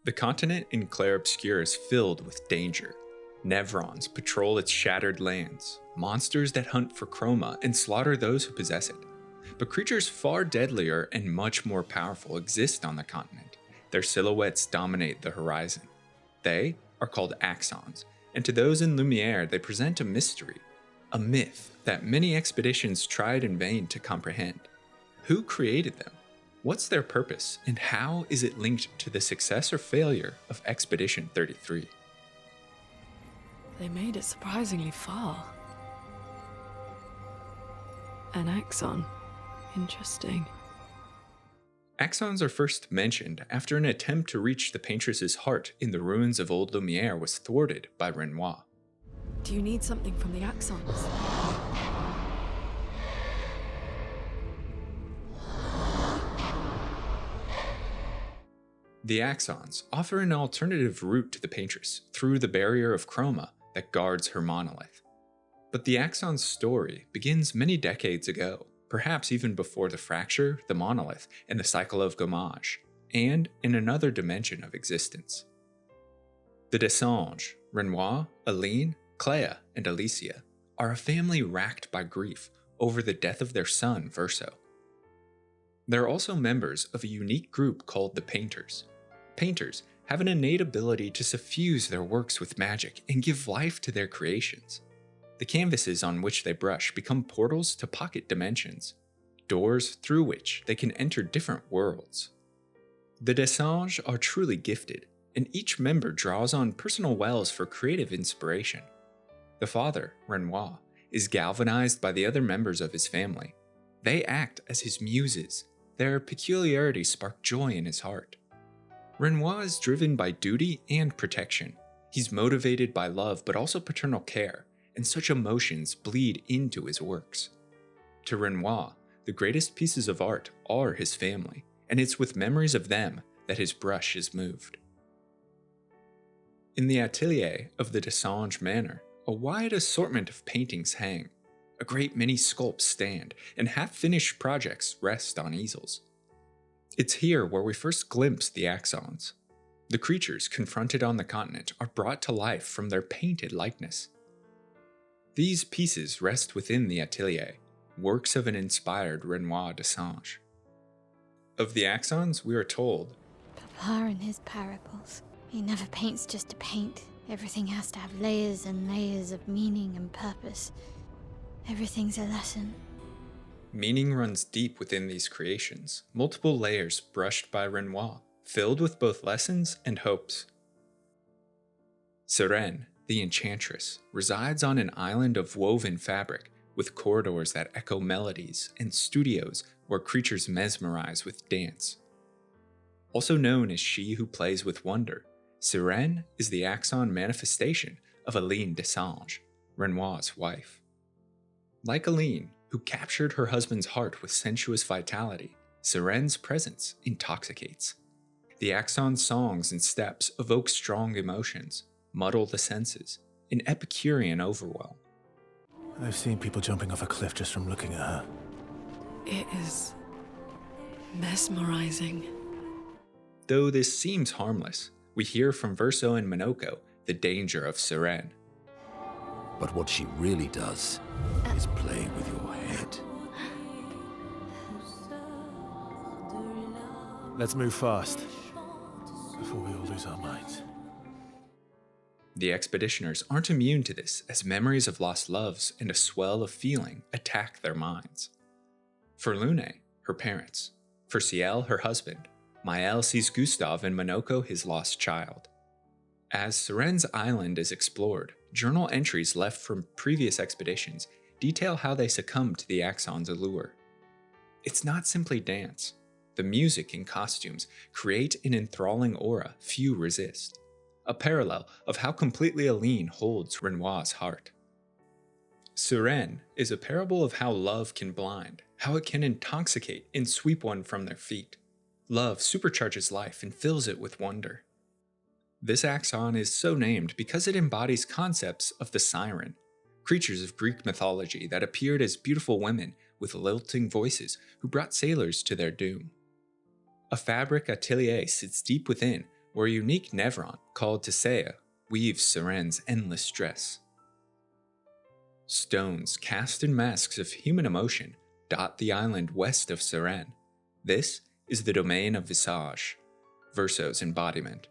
The continent in Clair Obscur is filled with danger. Nevrons patrol its shattered lands, monsters that hunt for chroma and slaughter those who possess it. But creatures far deadlier and much more powerful exist on the continent. Their silhouettes dominate the horizon. They are called Axons, and to those in Lumiere they present a mystery, a myth that many expeditions tried in vain to comprehend. Who created them? What's their purpose, and how is it linked to the success or failure of Expedition 33? They made it surprisingly far. An axon. Interesting. Axons are first mentioned after an attempt to reach the paintress's heart in the ruins of Old Lumiere was thwarted by Renoir. Do you need something from the axons? The Axons offer an alternative route to the paintress through the barrier of chroma that guards her monolith. But the Axons' story begins many decades ago, perhaps even before the fracture, the monolith, and the cycle of gommage, and in another dimension of existence. The Desanges, Renoir, Aline, Clea, and Alicia, are a family racked by grief over the death of their son Verso. They're also members of a unique group called the Painters. Painters have an innate ability to suffuse their works with magic and give life to their creations. The canvases on which they brush become portals to pocket dimensions, doors through which they can enter different worlds. The Desanges are truly gifted, and each member draws on personal wells for creative inspiration. The father, Renoir, is galvanized by the other members of his family. They act as his muses. Their peculiarities spark joy in his heart. Renoir is driven by duty and protection. He's motivated by love but also paternal care, and such emotions bleed into his works. To Renoir, the greatest pieces of art are his family, and it's with memories of them that his brush is moved. In the atelier of the Desanges Manor, a wide assortment of paintings hang. A great many sculpts stand, and half-finished projects rest on easels. It's here where we first glimpse the Axons. The creatures confronted on the continent are brought to life from their painted likeness. These pieces rest within the atelier, works of an inspired Renoir Desanges. Of the Axons, we are told, Papa in his parables, he never paints just to paint. Everything has to have layers and layers of meaning and purpose. Everything's a lesson. Meaning runs deep within these creations, multiple layers brushed by Renoir, filled with both lessons and hopes. Sirène, the enchantress, resides on an island of woven fabric, with corridors that echo melodies and studios where creatures mesmerize with dance. Also known as She Who Plays with Wonder, Sirène is the Axon manifestation of Aline Desanges, Renoir's wife. Like Aline, who captured her husband's heart with sensuous vitality, Sirène's presence intoxicates. The Axon's songs and steps evoke strong emotions, muddle the senses, an Epicurean overwhelm. I've seen people jumping off a cliff just from looking at her. It is mesmerizing. Though this seems harmless, we hear from Verso and Minoko the danger of Sirène. But what she really does is play with your head. Let's move fast, before we all lose our minds. The expeditioners aren't immune to this, as memories of lost loves and a swell of feeling attack their minds. For Lune, her parents. For Ciel, her husband. Maël sees Gustave and Minoko his lost child. As Sirène's island is explored, journal entries left from previous expeditions detail how they succumbed to the Axons' allure. It's not simply dance. The music and costumes create an enthralling aura few resist, a parallel of how completely Aline holds Renoir's heart. Sirène is a parable of how love can blind, how it can intoxicate and sweep one from their feet. Love supercharges life and fills it with wonder. This Axon is so named because it embodies concepts of the siren, creatures of Greek mythology that appeared as beautiful women with lilting voices who brought sailors to their doom. A fabric atelier sits deep within, where a unique Nevron called Tesea weaves Seren's endless stress. Stones cast in masks of human emotion dot the island west of Seren. This is the domain of Visage, Verso's embodiment.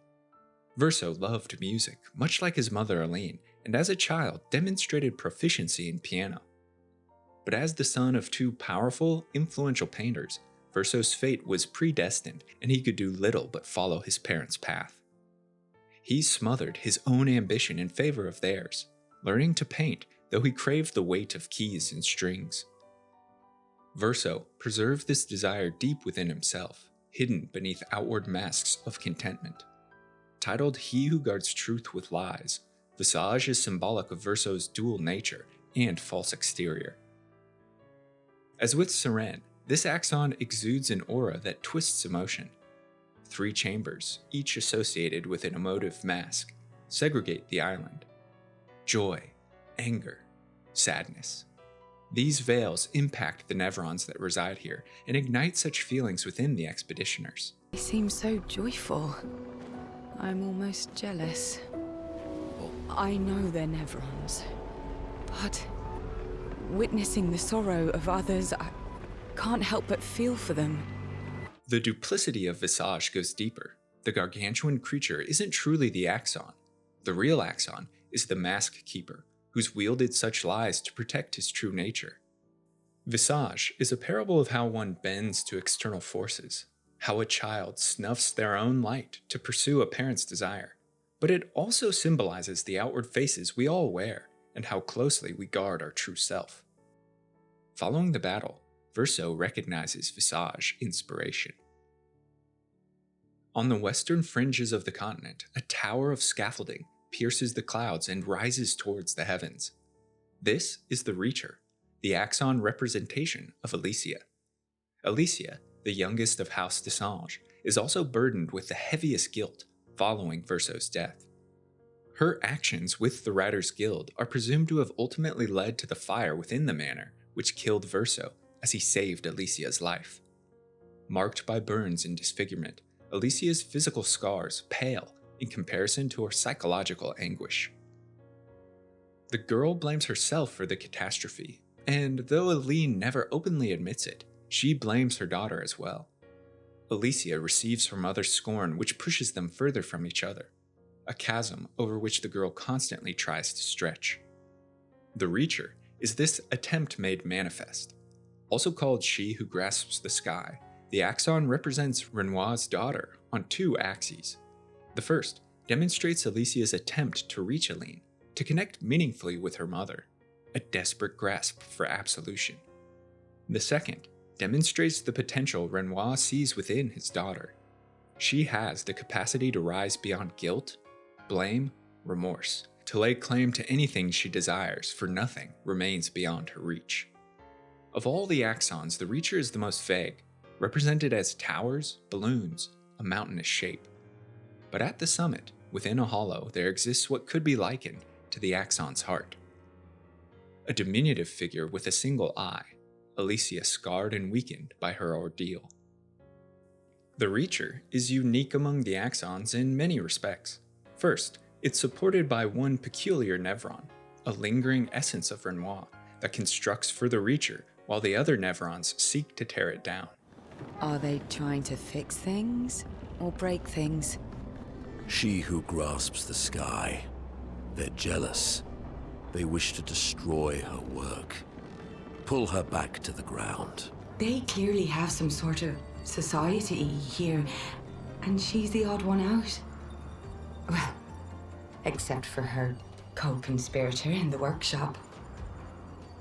Verso loved music, much like his mother Aline, and as a child demonstrated proficiency in piano. But as the son of two powerful, influential painters, Verso's fate was predestined, and he could do little but follow his parents' path. He smothered his own ambition in favor of theirs, learning to paint though he craved the weight of keys and strings. Verso preserved this desire deep within himself, hidden beneath outward masks of contentment. Titled He Who Guards Truth with Lies, Visage is symbolic of Verso's dual nature and false exterior. As with Seren, this axon exudes an aura that twists emotion. 3 chambers, each associated with an emotive mask, segregate the island. Joy, anger, sadness. These veils impact the Nevrons that reside here and ignite such feelings within the expeditioners. They seem so joyful. I'm almost jealous. I know they're Nevrons, but witnessing the sorrow of others, I can't help but feel for them. The duplicity of Visage goes deeper. The gargantuan creature isn't truly the Axon. The real Axon is the Mask Keeper, who's wielded such lies to protect his true nature. Visage is a parable of how one bends to external forces, how a child snuffs their own light to pursue a parent's desire, but it also symbolizes the outward faces we all wear and how closely we guard our true self. Following the battle, Verso recognizes Visage inspiration. On the western fringes of the continent, a tower of scaffolding pierces the clouds and rises towards the heavens. This is the Reacher, the Axon representation of Alicia. Alicia, the youngest of House Desange, is also burdened with the heaviest guilt following Verso's death. Her actions with the Riders Guild are presumed to have ultimately led to the fire within the manor, which killed Verso as he saved Alicia's life. Marked by burns and disfigurement, Alicia's physical scars pale in comparison to her psychological anguish. The girl blames herself for the catastrophe, and though Aline never openly admits it, she blames her daughter as well. Alicia receives her mother's scorn, which pushes them further from each other, a chasm over which the girl constantly tries to stretch. The Reacher is this attempt made manifest. Also called She Who Grasps the Sky, the Axon represents Renoir's daughter on 2 axes. The first demonstrates Alicia's attempt to reach Aline, to connect meaningfully with her mother, a desperate grasp for absolution. The second demonstrates the potential Renoir sees within his daughter. She has the capacity to rise beyond guilt, blame, remorse, to lay claim to anything she desires, for nothing remains beyond her reach. Of all the Axons, the Reacher is the most vague, represented as towers, balloons, a mountainous shape. But at the summit, within a hollow, there exists what could be likened to the Axon's heart. A diminutive figure with a single eye, Alicia scarred and weakened by her ordeal. The Reacher is unique among the Axons in many respects. First, it's supported by one peculiar Nevron, a lingering essence of Renoir that constructs for the Reacher while the other Nevrons seek to tear it down. Are they trying to fix things or break things? She who grasps the sky. They're jealous. They wish to destroy her work. Pull her back to the ground. They clearly have some sort of society here, and she's the odd one out. Well, except for her co-conspirator in the workshop.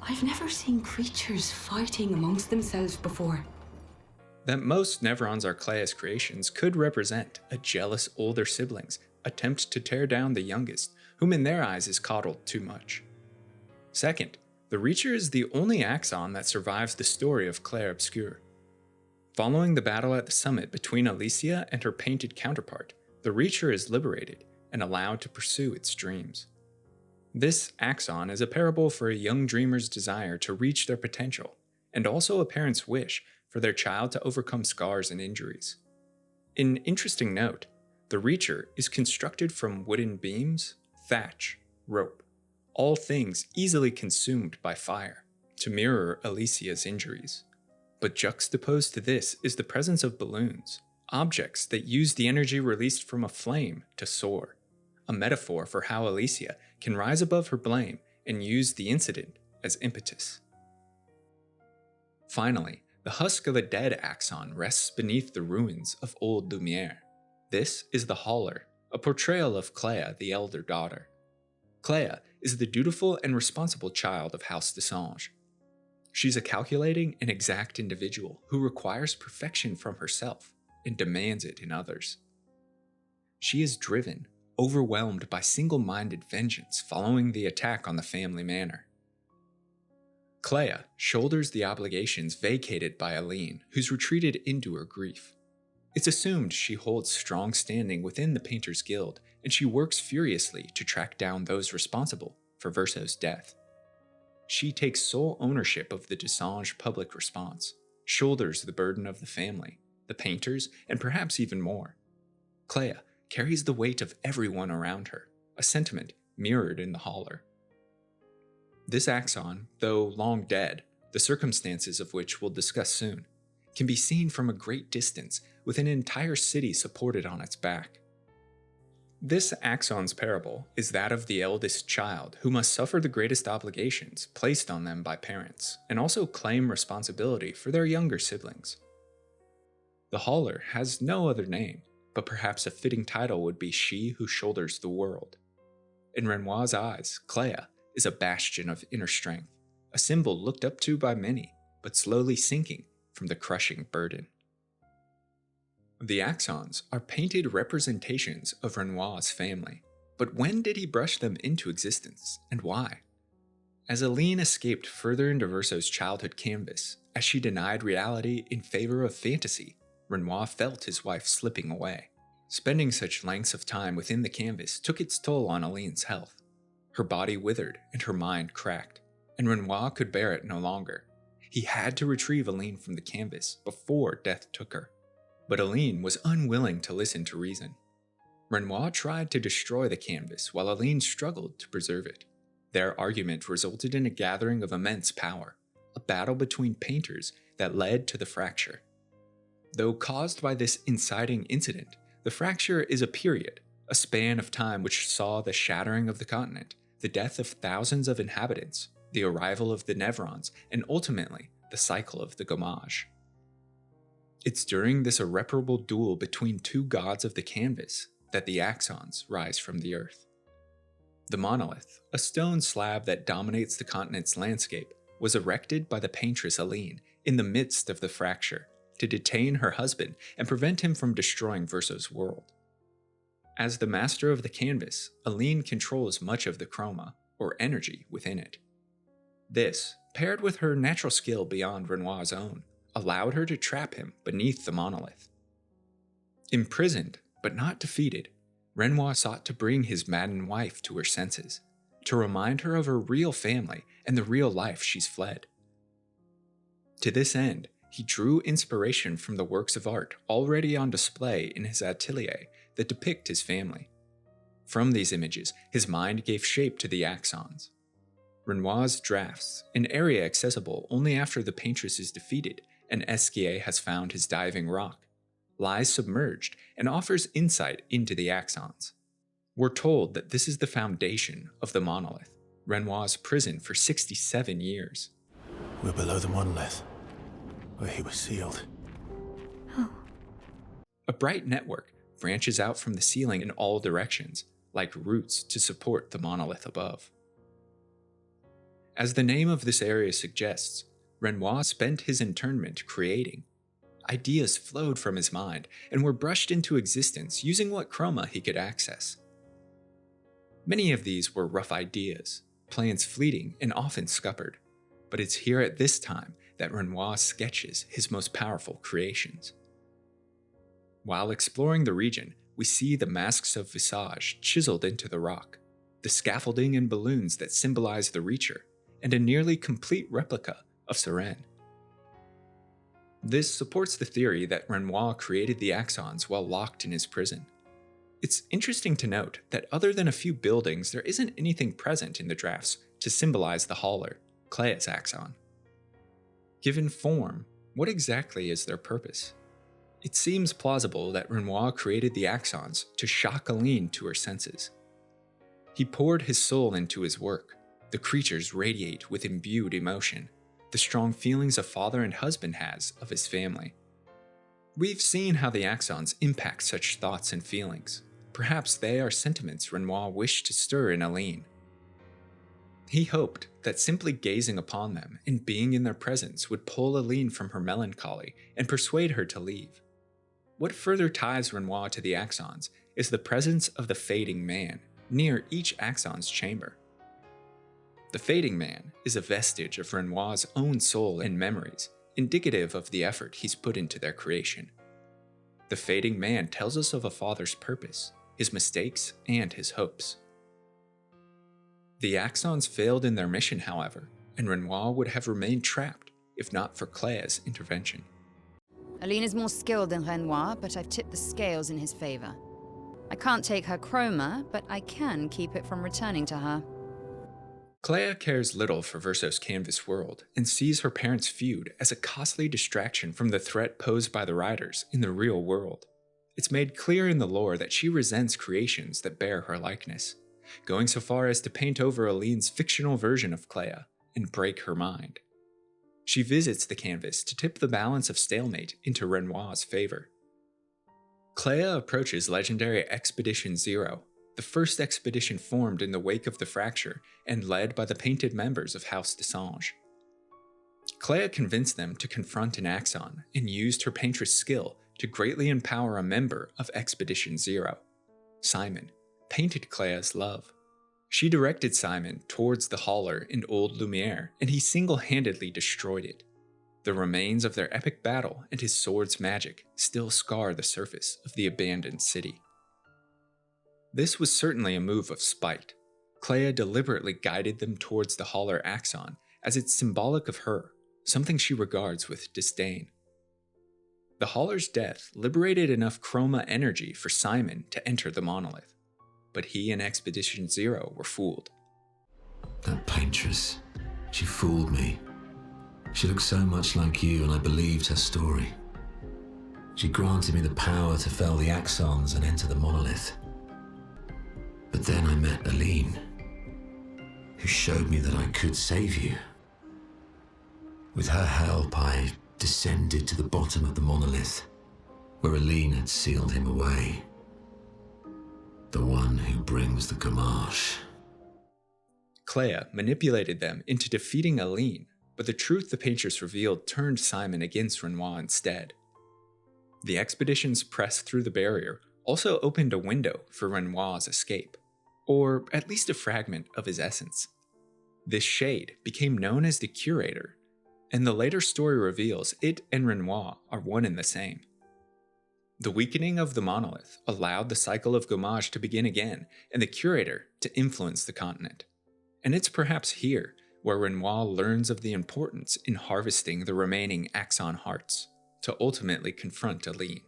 I've never seen creatures fighting amongst themselves before. That most Nevrons are Clair's creations could represent a jealous older sibling's attempt to tear down the youngest, whom in their eyes is coddled too much. Second, the Reacher is the only Axon that survives the story of Clair Obscur. Following the battle at the summit between Alicia and her painted counterpart, the Reacher is liberated and allowed to pursue its dreams. This Axon is a parable for a young dreamer's desire to reach their potential, and also a parent's wish for their child to overcome scars and injuries. An interesting note, The Reacher is constructed from wooden beams, thatch, rope, all things easily consumed by fire, to mirror Alicia's injuries. But juxtaposed to this is the presence of balloons, objects that use the energy released from a flame to soar, a metaphor for how Alicia can rise above her blame and use the incident as impetus. Finally, the husk of a dead Axon rests beneath the ruins of old Lumiere. This is the Hauler, a portrayal of Clair, the elder daughter. Clair is the dutiful and responsible child of House Desange. She's a calculating and exact individual who requires perfection from herself and demands it in others. She is driven, overwhelmed by single-minded vengeance following the attack on the family manor. Clair shoulders the obligations vacated by Aline, who's retreated into her grief. It's assumed she holds strong standing within the Painters Guild, and she works furiously to track down those responsible for Verso's death. She takes sole ownership of the Desange public response, shoulders the burden of the family, the painters, and perhaps even more. Clair carries the weight of everyone around her, a sentiment mirrored in the Hauler. This Axon, though long dead, the circumstances of which we'll discuss soon, can be seen from a great distance with an entire city supported on its back. This Axon's parable is that of the eldest child who must suffer the greatest obligations placed on them by parents, and also claim responsibility for their younger siblings. The Hauler has no other name, but perhaps a fitting title would be She Who Shoulders the World. In Renoir's eyes, Clair is a bastion of inner strength, a symbol looked up to by many, but slowly sinking from the crushing burden. The Axons are painted representations of Renoir's family, but when did he brush them into existence, and why? As Aline escaped further into Verso's childhood canvas, as she denied reality in favor of fantasy, Renoir felt his wife slipping away. Spending such lengths of time within the canvas took its toll on Aline's health. Her body withered and her mind cracked, and Renoir could bear it no longer. He had to retrieve Aline from the canvas before death took her. But Aline was unwilling to listen to reason. Renoir tried to destroy the canvas while Aline struggled to preserve it. Their argument resulted in a gathering of immense power, a battle between painters that led to the fracture. Though caused by this inciting incident, the fracture is a period, a span of time which saw the shattering of the continent, the death of thousands of inhabitants, the arrival of the Nevrons, and ultimately the cycle of the Gommage. It's during this irreparable duel between two gods of the canvas that the Axons rise from the earth. The monolith, a stone slab that dominates the continent's landscape, was erected by the paintress Aline in the midst of the fracture to detain her husband and prevent him from destroying Verso's world. As the master of the canvas, Aline controls much of the chroma, or energy, within it. This, paired with her natural skill beyond Renoir's own, allowed her to trap him beneath the monolith. Imprisoned, but not defeated, Renoir sought to bring his maddened wife to her senses, to remind her of her real family and the real life she's fled. To this end, he drew inspiration from the works of art already on display in his atelier that depict his family. From these images, his mind gave shape to the Axons. Renoir's drafts, an area accessible only after the paintress is defeated and Esquier has found his diving rock, lies submerged and offers insight into the Axons. We're told that this is the foundation of the monolith, Renoir's prison for 67 years. We're below the monolith, where he was sealed. Oh. A bright network branches out from the ceiling in all directions, like roots to support the monolith above. As the name of this area suggests, Renoir spent his internment creating. Ideas flowed from his mind and were brushed into existence using what chroma he could access. Many of these were rough ideas, plans fleeting and often scuppered, but it's here at this time that Renoir sketches his most powerful creations. While exploring the region, we see the masks of visage chiseled into the rock, the scaffolding and balloons that symbolize the Reacher, and a nearly complete replica of Seren. This supports the theory that Renoir created the Axons while locked in his prison. It's interesting to note that other than a few buildings, there isn't anything present in the drafts to symbolize the Hauler, Clair's Axon. Given form, what exactly is their purpose? It seems plausible that Renoir created the Axons to shock Aline to her senses. He poured his soul into his work. The creatures radiate with imbued emotion, the strong feelings a father and husband has of his family. We've seen how the Axons impact such thoughts and feelings. Perhaps they are sentiments Renoir wished to stir in Aline. He hoped that simply gazing upon them and being in their presence would pull Aline from her melancholy and persuade her to leave. What further ties Renoir to the Axons is the presence of the Fading Man near each Axon's chamber. The Fading Man is a vestige of Renoir's own soul and memories, indicative of the effort he's put into their creation. The Fading Man tells us of a father's purpose, his mistakes, and his hopes. The Axons failed in their mission, however, and Renoir would have remained trapped if not for Claire's intervention. Aline is more skilled than Renoir, but I've tipped the scales in his favor. I can't take her chroma, but I can keep it from returning to her. Claire cares little for Verso's canvas world and sees her parents' feud as a costly distraction from the threat posed by the riders in the real world. It's made clear in the lore that she resents creations that bear her likeness, going so far as to paint over Aline's fictional version of Claire and break her mind. She visits the canvas to tip the balance of stalemate into Renoir's favor. Claire approaches legendary Expedition Zero, the first expedition formed in the wake of the fracture and led by the painted members of House Desange. Claire convinced them to confront an Axon and used her paintress skill to greatly empower a member of Expedition Zero. Simon painted Claire's love. She directed Simon towards the Hauler in Old Lumiere, and he single-handedly destroyed it. The remains of their epic battle and his sword's magic still scar the surface of the abandoned city. This was certainly a move of spite. Claire deliberately guided them towards the Hauler Axon as it's symbolic of her, something she regards with disdain. The Hauler's death liberated enough chroma energy for Simon to enter the monolith, but he and Expedition Zero were fooled. That paintress, she fooled me. She looked so much like you, and I believed her story. She granted me the power to fell the Axons and enter the monolith. But then I met Aline, who showed me that I could save you. With her help, I descended to the bottom of the monolith, where Aline had sealed him away. The one who brings the Gamache. Claire manipulated them into defeating Aline, but the truth the paintress revealed turned Simon against Renoir instead. The expedition's press through the barrier also opened a window for Renoir's escape, or at least a fragment of his essence. This shade became known as the Curator, and the later story reveals it and Renoir are one and the same. The weakening of the monolith allowed the cycle of Gamache to begin again and the Curator to influence the continent. And it's perhaps here where Renoir learns of the importance in harvesting the remaining Axon hearts to ultimately confront Aline.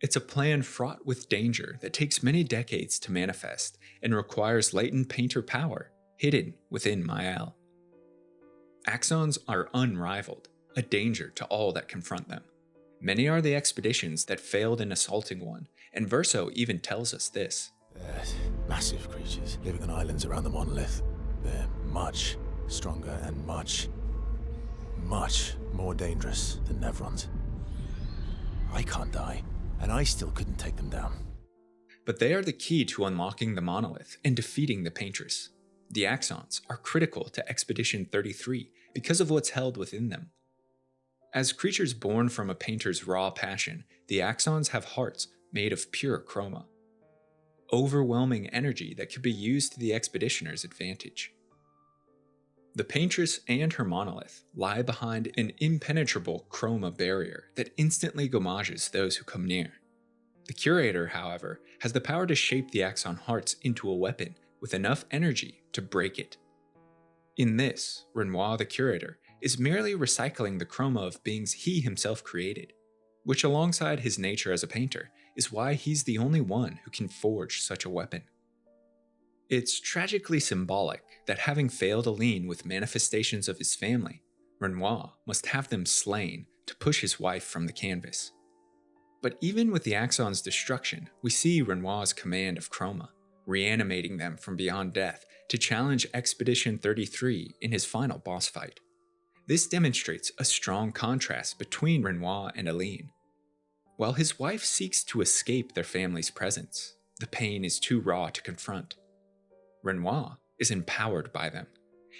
It's a plan fraught with danger that takes many decades to manifest and requires latent painter power hidden within Mael. Axons are unrivaled, a danger to all that confront them. Many are the expeditions that failed in assaulting one, and Verso even tells us this. They're massive creatures living on islands around the monolith. They're much stronger and much more dangerous than Nevrons. I can't die, and I still couldn't take them down. But they are the key to unlocking the monolith and defeating the paintress. The Axons are critical to Expedition 33 because of what's held within them. As creatures born from a painter's raw passion, the Axons have hearts made of pure chroma. Overwhelming energy that could be used to the expeditioner's advantage. The paintress and her monolith lie behind an impenetrable chroma barrier that instantly gamages those who come near. The Curator, however, has the power to shape the Axon hearts into a weapon with enough energy to break it. In this, Renoir the Curator is merely recycling the chroma of beings he himself created, which alongside his nature as a painter is why he's the only one who can forge such a weapon. It's tragically symbolic that having failed Aline with manifestations of his family, Renoir must have them slain to push his wife from the canvas. But even with the Axons' destruction, we see Renoir's command of Chroma, reanimating them from beyond death to challenge Expedition 33 in his final boss fight. This demonstrates a strong contrast between Renoir and Aline. While his wife seeks to escape their family's presence, the pain is too raw to confront. Renoir is empowered by them.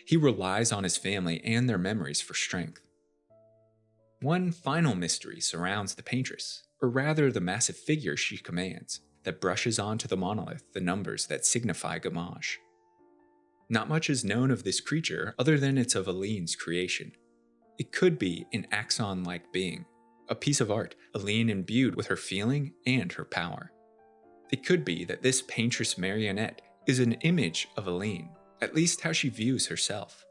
He relies on his family and their memories for strength. One final mystery surrounds the Paintress, or rather the massive figure she commands, that brushes onto the monolith the numbers that signify Gamage. Not much is known of this creature other than it's of Aline's creation. It could be an Axon-like being, a piece of art Aline imbued with her feeling and her power. It could be that this Paintress marionette is an image of Aline, at least how she views herself.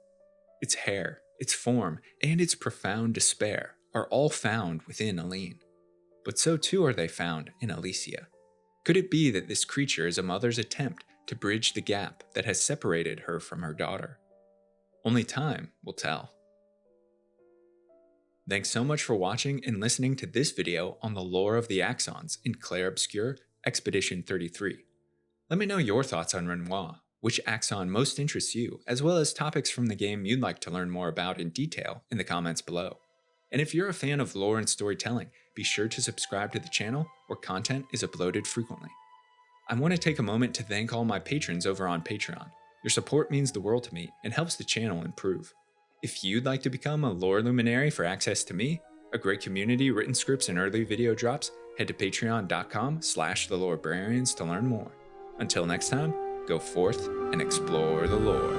Its hair, its form, and its profound despair are all found within Aline. But so too are they found in Alicia. Could it be that this creature is a mother's attempt to bridge the gap that has separated her from her daughter? Only time will tell. Thanks so much for watching and listening to this video on the lore of the Axons in Clair Obscur Expedition 33. Let me know your thoughts on Renoir, which Axon most interests you, as well as topics from the game you'd like to learn more about in detail in the comments below. And if you're a fan of lore and storytelling, be sure to subscribe to the channel where content is uploaded frequently. I want to take a moment to thank all my patrons over on Patreon. Your support means the world to me and helps the channel improve. If you'd like to become a lore luminary for access to me, a great community, written scripts, and early video drops, head to patreon.com/thelorebrarians to learn more. Until next time, go forth and explore the lore.